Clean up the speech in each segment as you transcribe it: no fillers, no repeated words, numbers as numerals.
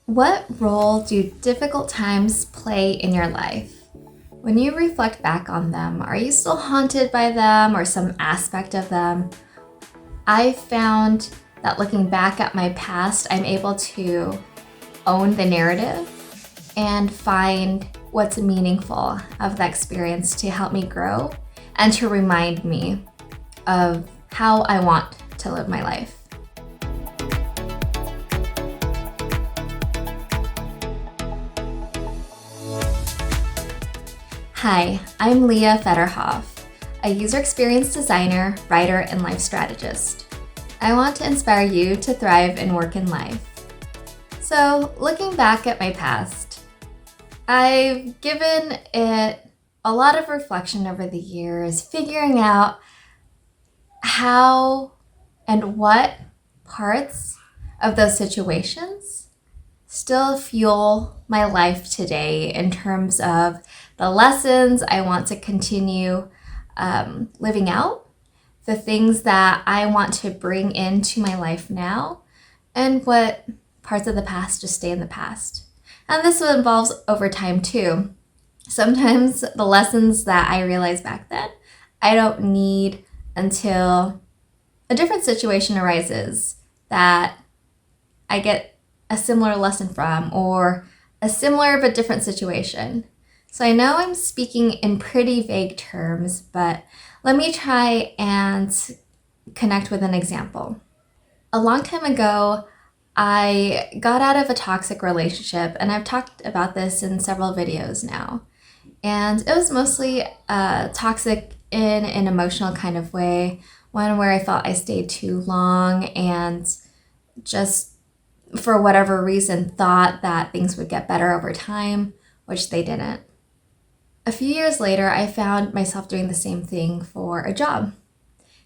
What role do difficult times play in your life? When you reflect back on them, are you still haunted by them or some aspect of them? I found that looking back at my past, I'm able to own the narrative and find what's meaningful of the experience to help me grow and to remind me of how I want to live my life. Hi, I'm Leah Federhoff, a user experience designer, writer, and life strategist. I want to inspire you to thrive in work and life. So, looking back at my past, I've given it a lot of reflection over the years, figuring out how and what parts of those situations still fuel my life today in terms of the lessons I want to continue living out, the things that I want to bring into my life now, and what parts of the past just stay in the past. And this involves over time too. Sometimes the lessons that I realized back then, I don't need until a different situation arises that I get a similar lesson from, or a similar but different situation. So I know I'm speaking in pretty vague terms, but let me try and connect with an example. A long time ago, I got out of a toxic relationship, and I've talked about this in several videos now. And it was mostly toxic in an emotional kind of way, one where I felt I stayed too long and just for whatever reason thought that things would get better over time, which they didn't. A few years later, I found myself doing the same thing for a job,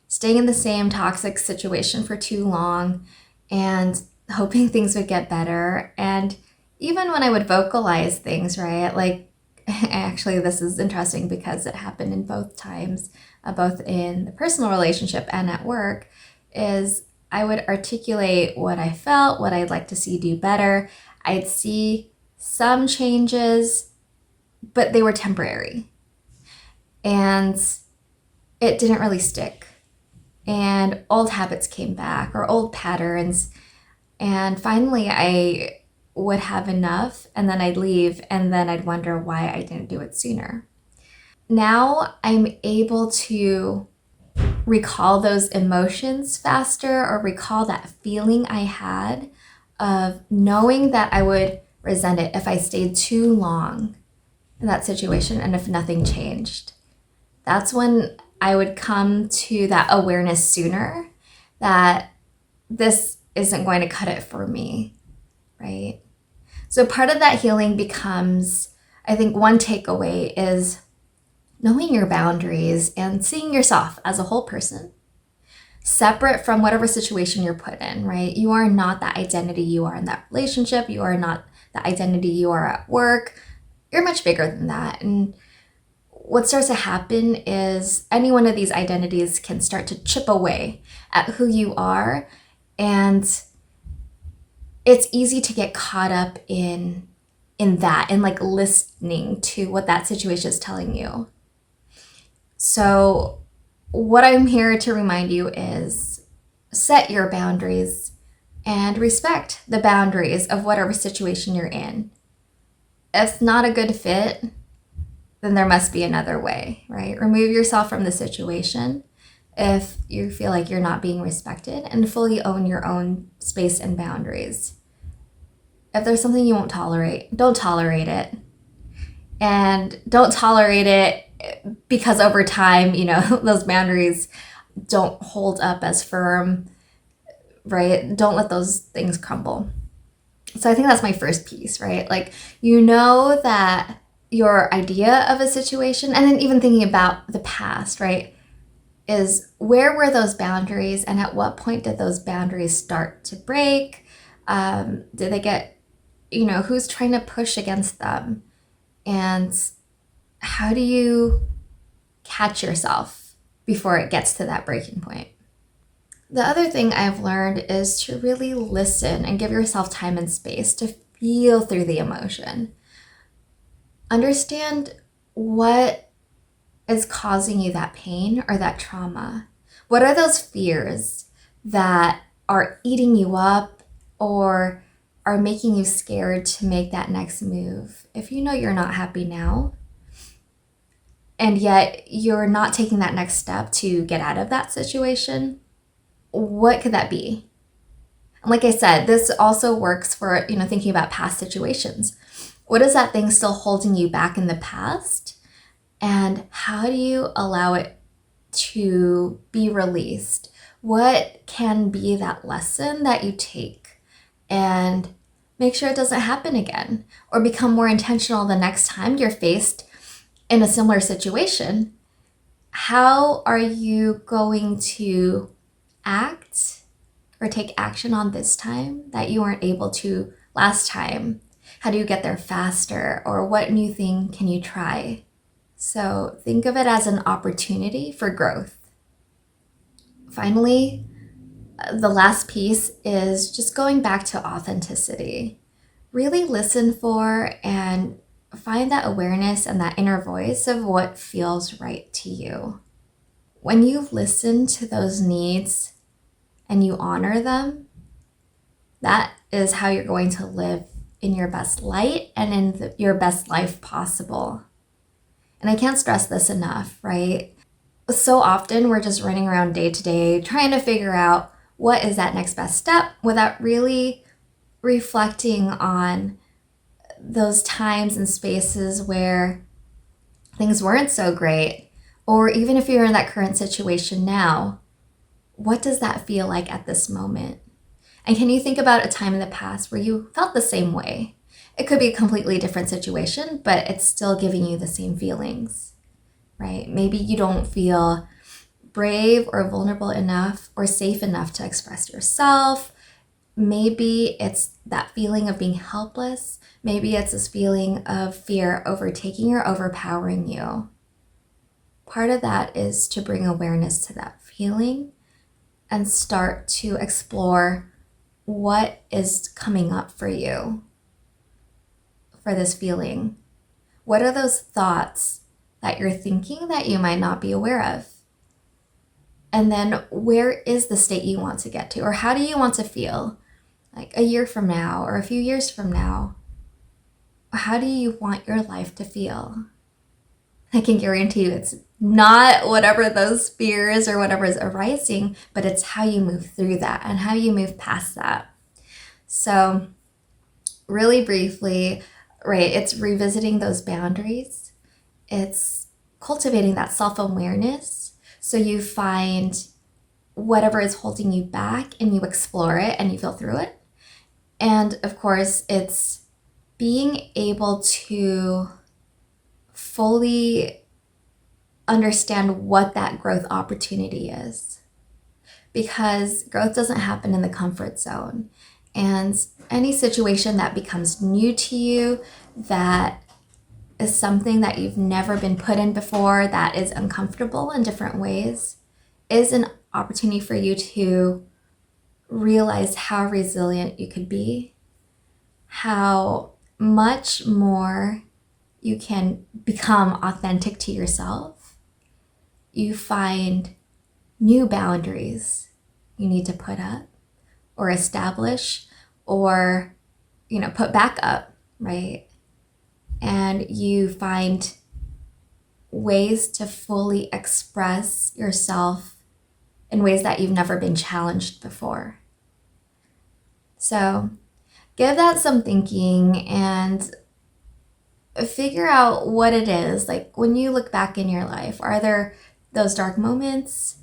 staying in the same toxic situation for too long and hoping things would get better. And even when I would vocalize things, right? Like, actually, this is interesting because it happened in both times, both in the personal relationship and at work, is I would articulate what I felt, what I'd like to see do better. I'd see some changes, but they were temporary. And it didn't really stick. And old habits came back, or old patterns. And finally, I would have enough, and then I'd leave, and then I'd wonder why I didn't do it sooner. Now I'm able to recall those emotions faster, or recall that feeling I had of knowing that I would resent it if I stayed too long in that situation and if nothing changed. That's when I would come to that awareness sooner that this isn't going to cut it for me, right? So part of that healing becomes, I think one takeaway is knowing your boundaries and seeing yourself as a whole person, separate from whatever situation you're put in, right? You are not that identity you are in that relationship. You are not the identity you are at work. You're much bigger than that. And what starts to happen is any one of these identities can start to chip away at who you are. And it's easy to get caught up in that and like listening to what that situation is telling you. So what I'm here to remind you is set your boundaries and respect the boundaries of whatever situation you're in. If it's not a good fit, then there must be another way, right? Remove yourself from the situation if you feel like you're not being respected, and fully own your own space and boundaries. If there's something you won't tolerate, don't tolerate it. And don't tolerate it because over time, those boundaries don't hold up as firm, right? Don't let those things crumble. So I think that's my first piece, right? Like, that your idea of a situation, and then even thinking about the past, right, is where were those boundaries, and at what point did those boundaries start to break? Did they get, who's trying to push against them? And how do you catch yourself before it gets to that breaking point? The other thing I've learned is to really listen and give yourself time and space to feel through the emotion. Understand what is causing you that pain or that trauma. What are those fears that are eating you up or are making you scared to make that next move? If you know you're not happy now, and yet you're not taking that next step to get out of that situation, what could that be? And like I said, this also works for, thinking about past situations. What is that thing still holding you back in the past? And how do you allow it to be released? What can be that lesson that you take and make sure it doesn't happen again, or become more intentional the next time you're faced in a similar situation? How are you going to act or take action on this time that you weren't able to last time? How do you get there faster? Or what new thing can you try? So think of it as an opportunity for growth. Finally, the last piece is just going back to authenticity. Really listen for and find that awareness and that inner voice of what feels right to you. When you listen to those needs and you honor them, that is how you're going to live in your best light and in your best life possible. And I can't stress this enough, right? So often we're just running around day to day trying to figure out what is that next best step without really reflecting on those times and spaces where things weren't so great. Or even if you're in that current situation now, what does that feel like at this moment? And can you think about a time in the past where you felt the same way? It could be a completely different situation, but it's still giving you the same feelings, right? Maybe you don't feel brave or vulnerable enough or safe enough to express yourself. Maybe it's that feeling of being helpless. Maybe it's this feeling of fear overtaking or overpowering you. Part of that is to bring awareness to that feeling and start to explore what is coming up for you for this feeling. What are those thoughts that you're thinking that you might not be aware of? And then where is the state you want to get to? Or how do you want to feel? Like a year from now or a few years from now? How do you want your life to feel? I can guarantee you it's not whatever those fears or whatever is arising, but it's how you move through that and how you move past that. So really briefly, right, it's revisiting those boundaries. It's cultivating that self-awareness so you find whatever is holding you back and you explore it and you feel through it. And of course, it's being able to fully understand what that growth opportunity is. Because growth doesn't happen in the comfort zone. And any situation that becomes new to you, that is something that you've never been put in before, that is uncomfortable in different ways, is an opportunity for you to realize how resilient you could be, how much more you can become authentic to yourself. You find new boundaries you need to put up or establish or, put back up, right? And you find ways to fully express yourself in ways that you've never been challenged before. So give that some thinking and figure out what it is. Like when you look back in your life, are there those dark moments?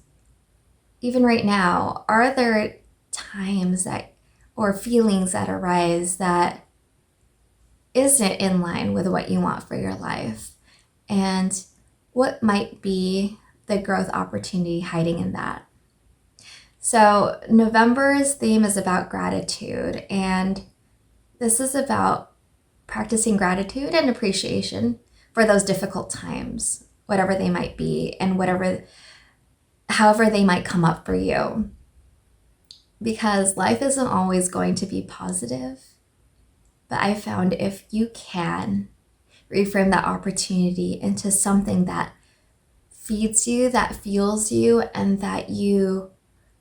Even right now, are there times that or feelings that arise that isn't in line with what you want for your life? And what might be the growth opportunity hiding in that? So November's theme is about gratitude, and this is about practicing gratitude and appreciation for those difficult times, whatever they might be, and however they might come up for you. Because life isn't always going to be positive. But I found if you can reframe that opportunity into something that feeds you, that fuels you, and that you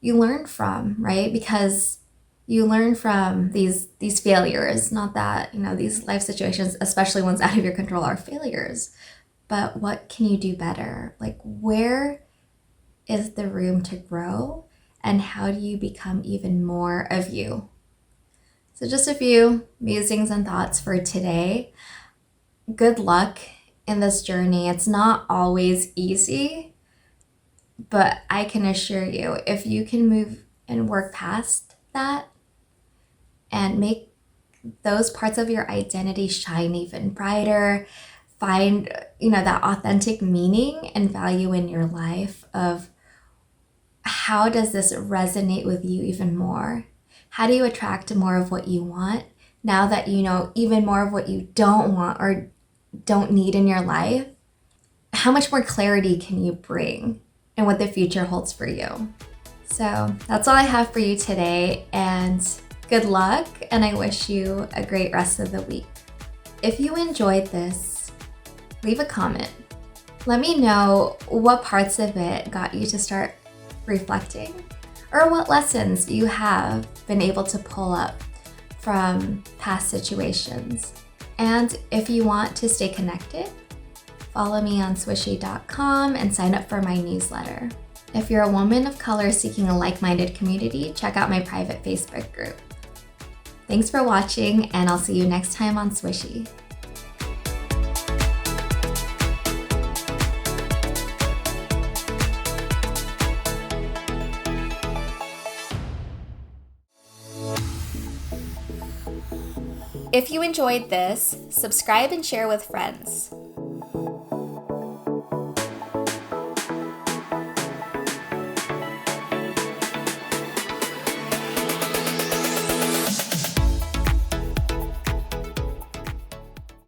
learn from, right? Because you learn from these failures, not that, these life situations, especially ones out of your control, are failures. But what can you do better? Like, where is the room to grow? And how do you become even more of you? So just a few musings and thoughts for today. Good luck in this journey. It's not always easy, but I can assure you, if you can move and work past that and make those parts of your identity shine even brighter, find, that authentic meaning and value in your life of how does this resonate with you even more? How do you attract more of what you want now that you know even more of what you don't want or don't need in your life? How much more clarity can you bring in what the future holds for you? So that's all I have for you today, and good luck, and I wish you a great rest of the week. If you enjoyed this, leave a comment. Let me know what parts of it got you to start reflecting, or what lessons you have been able to pull up from past situations. And if you want to stay connected, follow me on swishie.com and sign up for my newsletter. If you're a woman of color seeking a like-minded community, check out my private Facebook group. Thanks for watching, and I'll see you next time on Swishie. If you enjoyed this, subscribe and share with friends.